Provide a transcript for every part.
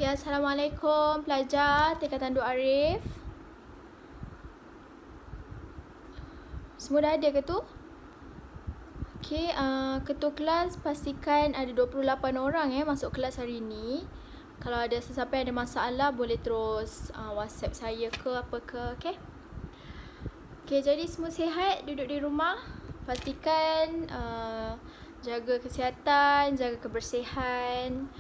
Okay, Assalamualaikum pelajar tingkatan 2 Arif. Semua dah ada ke tu? Okay, ketua kelas pastikan ada 28 orang masuk kelas hari ni. Kalau ada sesiapa yang ada masalah boleh terus WhatsApp saya ke apa ke, okay? Okay, jadi semua sihat, duduk di rumah. Pastikan jaga kesihatan, jaga kebersihan.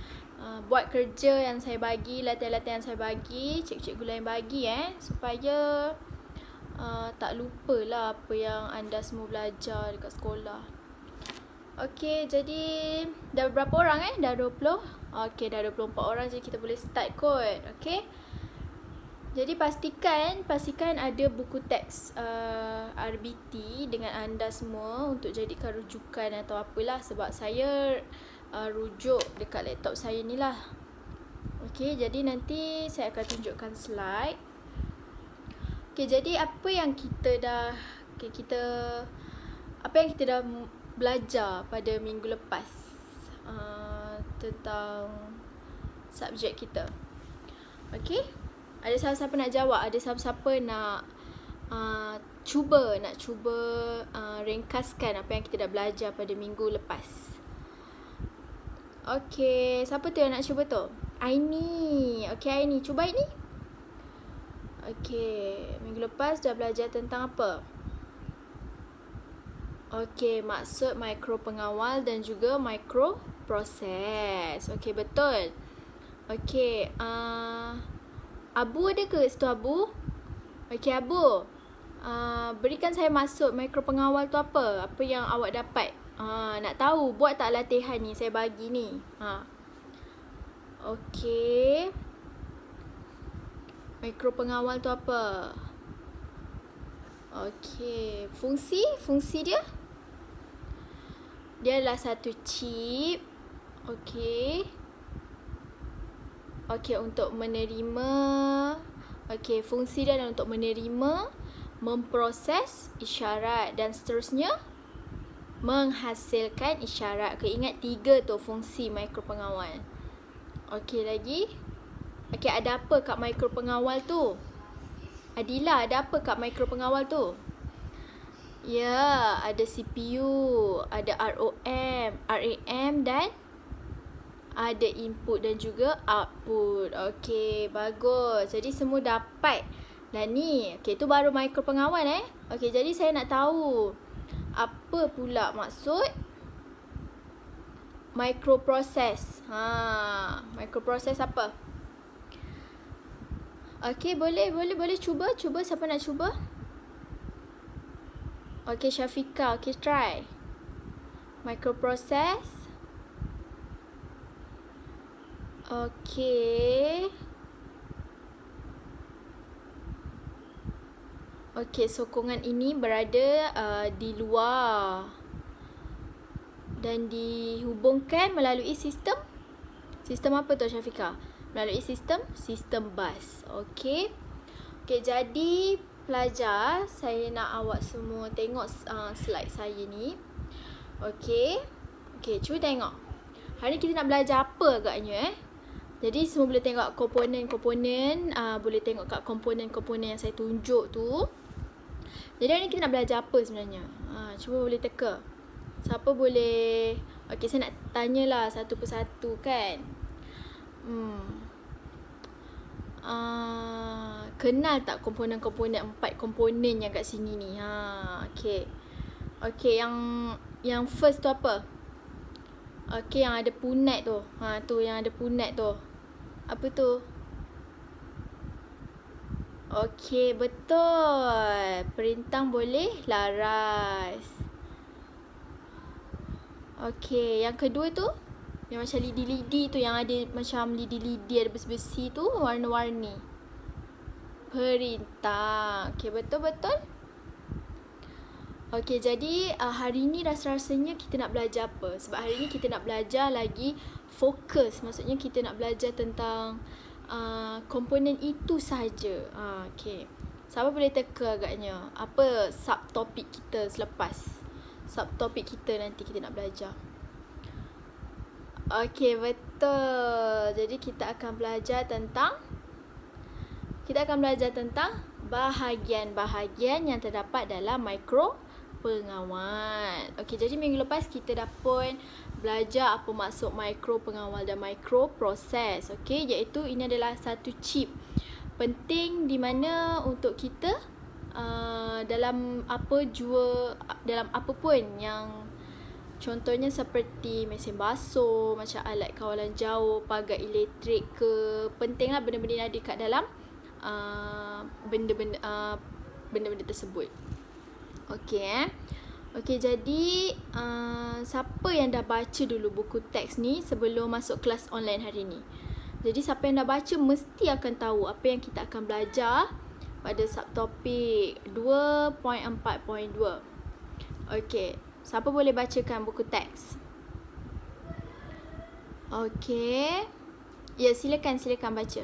Buat kerja yang saya bagi, latihan-latihan yang saya bagi, cikgu-cikgu lain bagi supaya tak lupalah apa yang anda semua belajar dekat sekolah. Okey, jadi dah berapa orang Dah 20? Okey, dah 24 orang, jadi kita boleh start kot. Okey. Jadi pastikan ada buku teks RBT dengan anda semua untuk jadikan rujukan atau apalah, sebab saya rujuk dekat laptop saya ni lah. Okey, jadi nanti saya akan tunjukkan slide. Okey, jadi apa yang kita dah belajar pada minggu lepas tentang subjek kita. Okey? Ada siapa-siapa nak jawab? Ada siapa-siapa nak cuba ringkaskan apa yang kita dah belajar pada minggu lepas? Okey, siapa tu yang nak cuba tu? Aini. Okey, Aini, cuba Aini. Okey, minggu lepas dah belajar tentang apa? Okey, maksud mikro pengawal dan juga mikro proses. Okey, betul. Okey, Abu ada ke situ, Abu? Okey, Abu. Berikan saya maksud mikro pengawal tu apa? Apa yang awak dapat? Nak tahu, buat tak latihan ni saya bagi ni? Okey. Mikro pengawal tu apa? Okey, fungsi dia? Dia adalah satu chip. Okey. Okey, untuk menerima. Okey, fungsi dia adalah untuk menerima, memproses isyarat dan seterusnya menghasilkan isyarat. Okey, ingat 3 tu fungsi mikro pengawal. Okey, lagi. Okey, ada apa kat mikro pengawal tu? Adila, ada apa kat mikro pengawal tu? Ya, ada CPU, ada ROM, RAM dan ada input dan juga output. Okey, bagus. Jadi semua dapat dah ni. Okey, tu baru mikro pengawal Okey, jadi saya nak tahu apa pula maksud microprocess. Microprocess apa? Okey, boleh cuba siapa nak cuba? Okey, Syafiqah, okey try. Microprocess. Okey. Okey, sokongan ini berada di luar dan dihubungkan melalui sistem apa tu, Syafiqah? Melalui sistem bus. Okey. Okey, jadi pelajar, saya nak awak semua tengok slide saya ni. Okey. Okey, cuba tengok. Hari ni kita nak belajar apa agaknya Jadi semua boleh tengok komponen-komponen, boleh tengok kat komponen-komponen yang saya tunjuk tu. Jadi hari ni kita nak belajar apa sebenarnya? Cuba boleh teka. Siapa boleh? Okey, saya nak tanyalah satu persatu kan. Kenal tak komponen-komponen, 4 komponen yang kat sini ni? Okey. Okey, yang first tu apa? Okey, yang ada punat tu. Tu yang ada punat tu. Apa tu? Okey, betul. Perintang boleh laras. Okey, yang kedua tu? Yang macam lidi-lidi tu, yang ada macam lidi-lidi, ada besi-besi tu, warna-warni. Perintah. Okey, betul-betul. Okey, jadi hari ni rasa-rasanya kita nak belajar apa? Sebab hari ni kita nak belajar lagi fokus. Maksudnya kita nak belajar tentang komponen itu sahaja. Okey. Siapa boleh teka agaknya? Apa subtopik kita selepas? Subtopik kita nanti kita nak belajar. Okey, betul. Betul. Jadi kita akan belajar tentang bahagian-bahagian yang terdapat dalam mikro pengawal. Okey, jadi minggu lepas kita dah pun belajar apa maksud mikro pengawal dan mikro proses. Okey, iaitu ini adalah satu chip penting di mana untuk kita dalam apa pun yang contohnya seperti mesin basuh, macam alat kawalan jauh, pagar elektrik ke, pentinglah benda-benda yang ada kat dalam benda-benda tersebut. Okey. Okey, jadi siapa yang dah baca dulu buku teks ni sebelum masuk kelas online hari ni? Jadi siapa yang dah baca mesti akan tahu apa yang kita akan belajar pada subtopik 2.4.2. Okey, siapa boleh bacakan buku teks? Okey. Ya, silakan baca.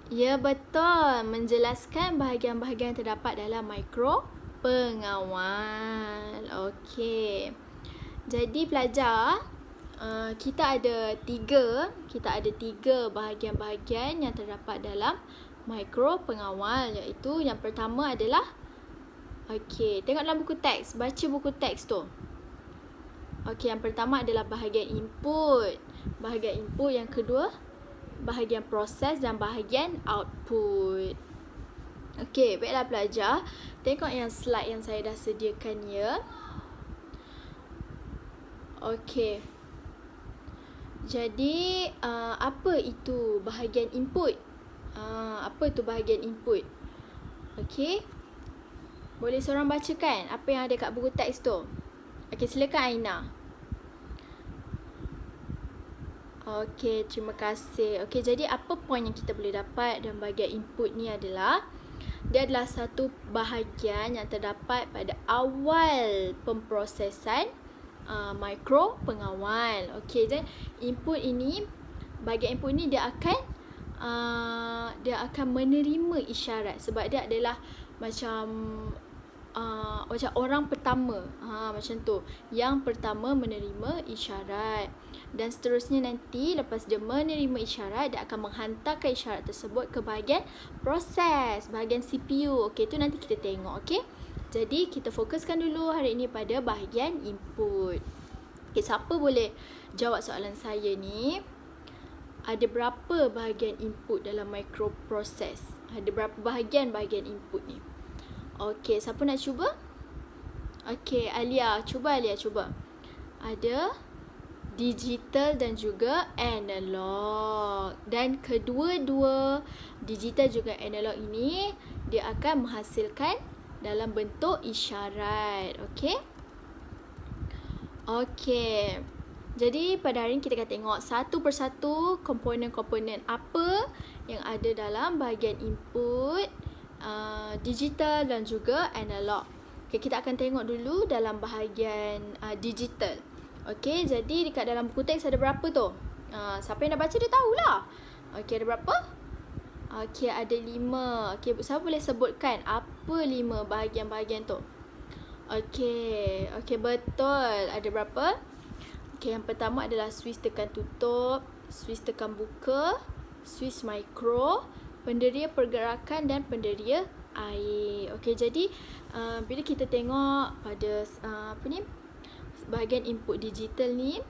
Ya, betul. Menjelaskan bahagian-bahagian terdapat dalam mikro pengawal. Okey. Jadi pelajar, kita ada tiga bahagian-bahagian yang terdapat dalam mikro pengawal, iaitu yang pertama adalah tengok dalam buku teks, baca buku teks tu. Okey, yang pertama adalah bahagian input. Yang kedua bahagian proses dan bahagian output. Okey, baiklah pelajar, tengok yang slide yang saya dah sediakan ya. Okey. Jadi apa itu bahagian input? Okey. Boleh seorang bacakan apa yang ada kat buku teks tu? Okey, silakan Aina. Okey, terima kasih. Okey, jadi apa poin yang kita boleh dapat dalam bahagian input ni adalah dia adalah satu bahagian yang terdapat pada awal pemprosesan mikro pengawal. Okey, dan bahagian input ini dia akan menerima isyarat sebab dia adalah macam orang pertama, macam tu. Yang pertama menerima isyarat, dan seterusnya nanti lepas dia menerima isyarat, dia akan menghantarkan isyarat tersebut ke bahagian proses, bahagian CPU. Okey, tu nanti kita tengok. Okey, jadi kita fokuskan dulu hari ini pada bahagian input. Okey, siapa boleh jawab soalan saya ni? Ada berapa bahagian input dalam microprocess? Ada berapa bahagian input ni? Okey, siapa nak cuba? Okey, Alia. Cuba. Ada digital dan juga analog. Dan kedua-dua digital juga analog ini dia akan menghasilkan dalam bentuk isyarat. Okey. Jadi pada hari ini kita akan tengok satu persatu komponen-komponen apa yang ada dalam bahagian input, digital dan juga analog. Okey, kita akan tengok dulu dalam bahagian digital. Okey, jadi dekat dalam buku teks ada berapa tu? Siapa yang dah baca dia tahulah. Okey, ada berapa? Okey, ada 5. Okey, siapa boleh sebutkan apa 5 bahagian-bahagian tu? Okey, betul. Ada berapa? Okey, yang pertama adalah switch tekan tutup, switch tekan buka, switch mikro, penderia pergerakan dan penderia air. Okey, jadi bila kita tengok pada bahagian input digital ni,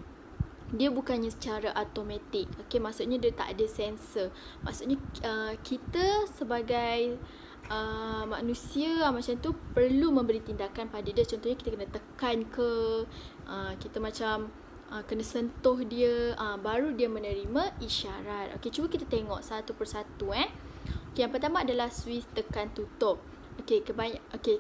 dia bukannya secara automatik. Okey, maksudnya dia tak ada sensor. Maksudnya kita sebagai manusia macam tu perlu memberi tindakan pada dia. Contohnya kita kena tekan ke, kita macam kena sentuh dia, baru dia menerima isyarat. Okey, cuba kita tengok satu persatu. Okey, yang pertama adalah switch tekan tutup. Okey,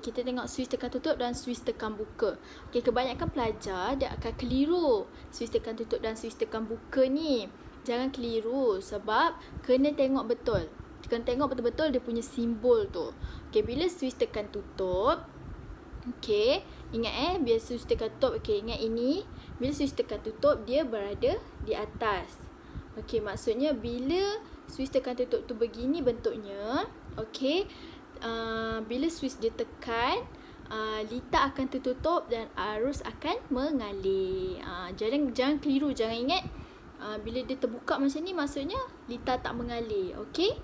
kita tengok switch tekan tutup dan switch tekan buka. Okey, kebanyakan pelajar dia akan keliru switch tekan tutup dan switch tekan buka ni. Jangan keliru sebab kena tengok betul. Kena tengok betul-betul dia punya simbol tu. Okey, bila switch tekan tutup, okey, ingat bila switch tekan tutup, okey, ingat ini. Bila switch tekan tutup, dia berada di atas. Okey, maksudnya bila switch tekan tutup tu begini bentuknya, okey, bila switch dia tekan, litar akan tertutup dan arus akan mengalir. Jangan keliru, jangan ingat Bila dia terbuka macam ni, maksudnya lita tak mengalir. Okey.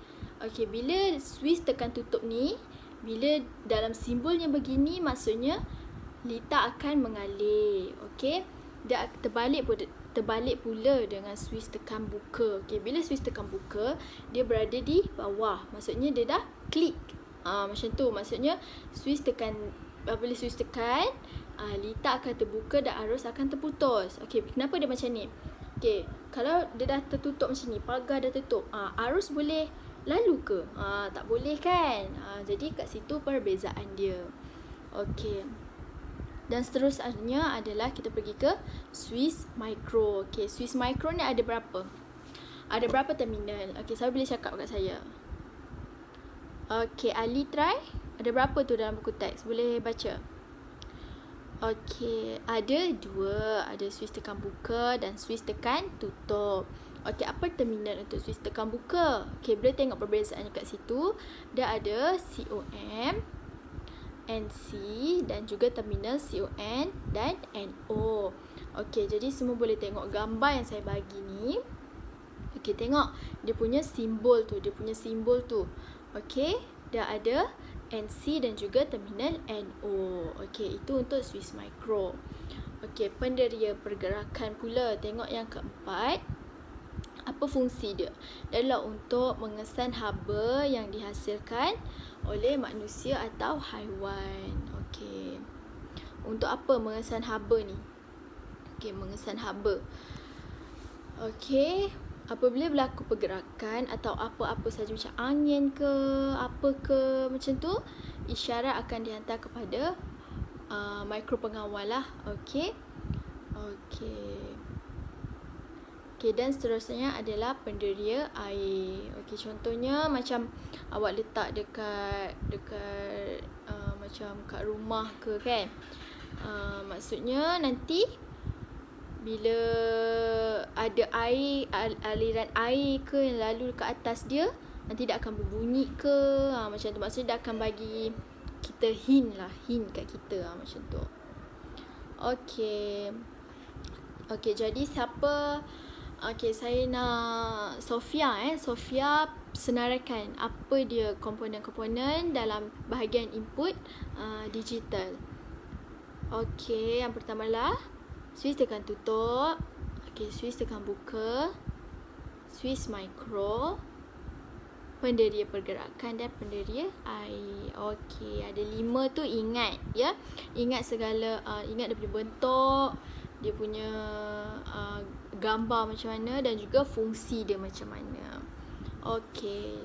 Okey, bila Swiss tekan tutup ni, bila dalam simbolnya begini, maksudnya lita akan mengalir. Okey. Dia terbalik pula dengan Swiss tekan buka. Okey, bila Swiss tekan buka, dia berada di bawah. Maksudnya dia dah klik. Macam tu. Maksudnya Swiss tekan, bila Swiss tekan, lita akan terbuka dan arus akan terputus. Okey, kenapa dia macam ni? Okey, kalau dia dah tertutup macam ni, pagar dah tutup, arus boleh lalu ke? Tak boleh kan? Jadi kat situ perbezaan dia. Okey. Dan seterusnya adalah kita pergi ke Swiss Micro. Okey, Swiss Micro ni ada berapa? Ada berapa terminal? Okey, siapa boleh cakap kat saya? Okey, Ali try. Ada berapa tu dalam buku teks? Boleh baca? Okey, ada 2. Ada Swiss tekan buka dan Swiss tekan tutup. Okey, apa terminal untuk Swiss tekan buka? Okey, boleh tengok perbezaannya kat situ. Dia ada COM, NC dan juga terminal CON dan NO. Okey, jadi semua boleh tengok gambar yang saya bagi ni. Okey, tengok dia punya simbol tu. Okey, dia ada NC dan juga terminal NO. Okey, itu untuk Swiss Micro. Okey, penderia pergerakan pula. Tengok yang keempat. Apa fungsi dia? Dia adalah untuk mengesan haba yang dihasilkan oleh manusia atau haiwan. Okey. Untuk apa mengesan haba ni? Okey, mengesan haba. Okey, apabila berlaku pergerakan atau apa-apa saja macam angin ke, apa ke macam tu, isyarat akan dihantar kepada mikro pengawal lah. Okey. Okey. Okey, dan seterusnya adalah penderia air. Okey, contohnya macam awak letak dekat macam kat rumah ke kan. Maksudnya nanti bila ada air, aliran air ke yang lalu ke atas dia, nanti dia akan berbunyi ke. Macam tu. Maksudnya dia akan bagi kita hint kat kita. Macam tu. Okey. Okey, jadi siapa... Okey, saya nak Sofia Sofia senaraikan apa dia komponen-komponen dalam bahagian input digital. Okey, yang pertama lah Swiss tekan tutup. Okey, Swiss tekan buka. Swiss Micro, penderia pergerakan dan penderia air. Okey, ada 5 tu, ingat ya. Ingat segala ingat daripada bentuk, dia punya gambar macam mana dan juga fungsi dia macam mana. Okey.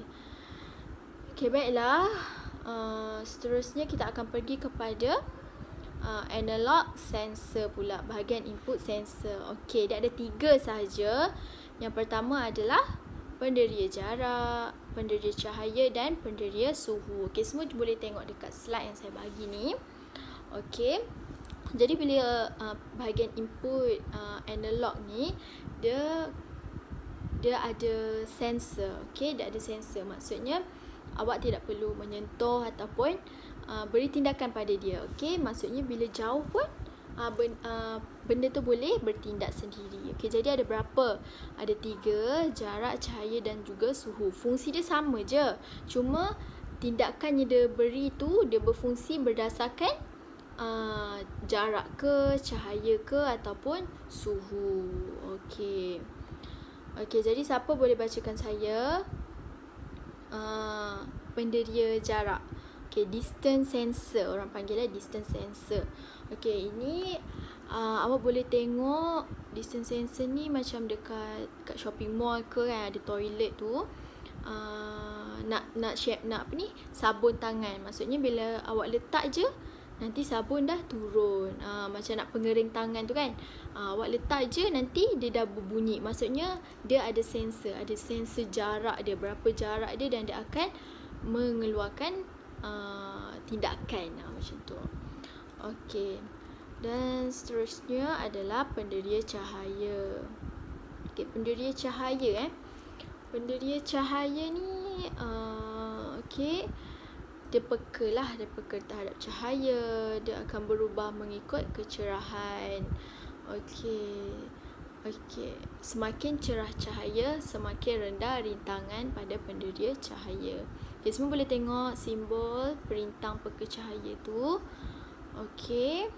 Okey, baiklah. Seterusnya kita akan pergi kepada analog sensor pula, bahagian input sensor. Okey, dia ada 3 sahaja. Yang pertama adalah penderia jarak, penderia cahaya dan penderia suhu. Okey, semua boleh tengok dekat slide yang saya bagi ni. Okey. Jadi bila bahagian input analog ni, dia ada sensor. Okey, dia ada sensor. Maksudnya awak tidak perlu menyentuh ataupun beri tindakan pada dia. Okey, maksudnya bila jauh pun benda tu boleh bertindak sendiri. Okey, jadi ada berapa? Ada 3, jarak, cahaya dan juga suhu. Fungsi dia sama je. Cuma tindakan yang dia beri tu, dia berfungsi berdasarkan jarak ke, cahaya ke ataupun suhu. Okey. Okey, jadi siapa boleh bacakan saya penderia jarak? Okey, distance sensor, orang panggilnya distance sensor. Okey, ini awak boleh tengok distance sensor ni macam dekat shopping mall ke kan, ada toilet tu. Nak apa ni, sabun tangan. Maksudnya bila awak letak je, nanti sabun dah turun. Macam nak pengering tangan tu kan. Awak letak je, nanti dia dah berbunyi. Maksudnya dia ada sensor. Ada sensor jarak dia, berapa jarak dia, dan dia akan mengeluarkan tindakan. Macam tu. Okey. Dan seterusnya adalah penderia cahaya. Okey, penderia cahaya Penderia cahaya ni okey, dia peka terhadap cahaya. Dia akan berubah mengikut kecerahan. Okey. Okey, semakin cerah cahaya, semakin rendah rintangan pada penderia cahaya. Okay, semua boleh tengok simbol perintang peka cahaya tu. Okey.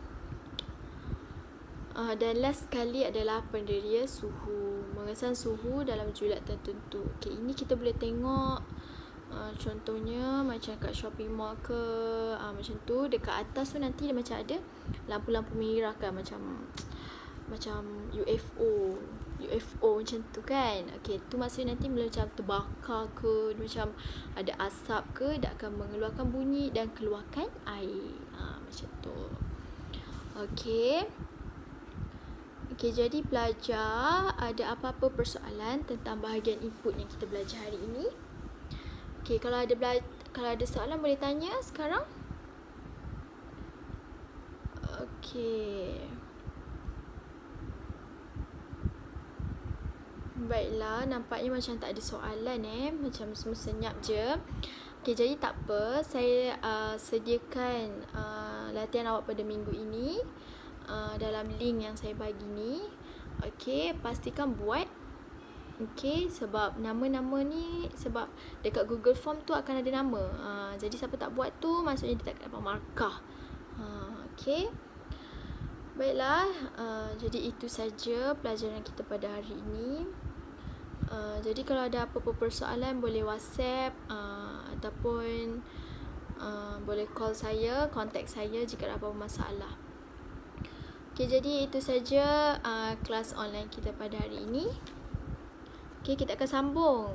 Dan last sekali adalah penderia suhu. Mengesan suhu dalam julat tertentu. Okey, ini kita boleh tengok contohnya macam kat shopping mall ke, macam tu. Dekat atas tu nanti dia macam ada lampu-lampu merah kan, macam UFO macam tu kan. Okey, tu maksudnya nanti bila macam terbakar ke, macam ada asap ke, dia akan mengeluarkan bunyi dan keluarkan air. Macam tu. Okey. Okey, jadi pelajar, ada apa-apa persoalan tentang bahagian input yang kita belajar hari ini? Okey, kalau ada soalan boleh tanya sekarang. Okey. Baiklah, nampaknya macam tak ada soalan macam semua senyap je. Okey, jadi tak apa, saya sediakan latihan awak pada minggu ini dalam link yang saya bagi ni. Okey, pastikan buat. Okey, sebab nama-nama ni, sebab dekat Google Form tu akan ada nama. Jadi siapa tak buat tu maksudnya dia tak dapat markah. Okey. Baiklah, jadi itu saja pelajaran kita pada hari ini. Jadi kalau ada apa-apa persoalan boleh WhatsApp ataupun boleh call saya, contact saya jika ada apa-apa masalah. Okay, jadi itu saja kelas online kita pada hari ini. Okay, kita akan sambung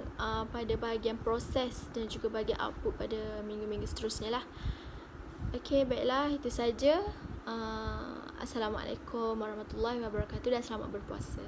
pada bahagian proses dan juga bahagian output pada minggu-minggu seterusnya lah. Okay, baiklah, itu saja. Assalamualaikum warahmatullahi wabarakatuh dan selamat berpuasa.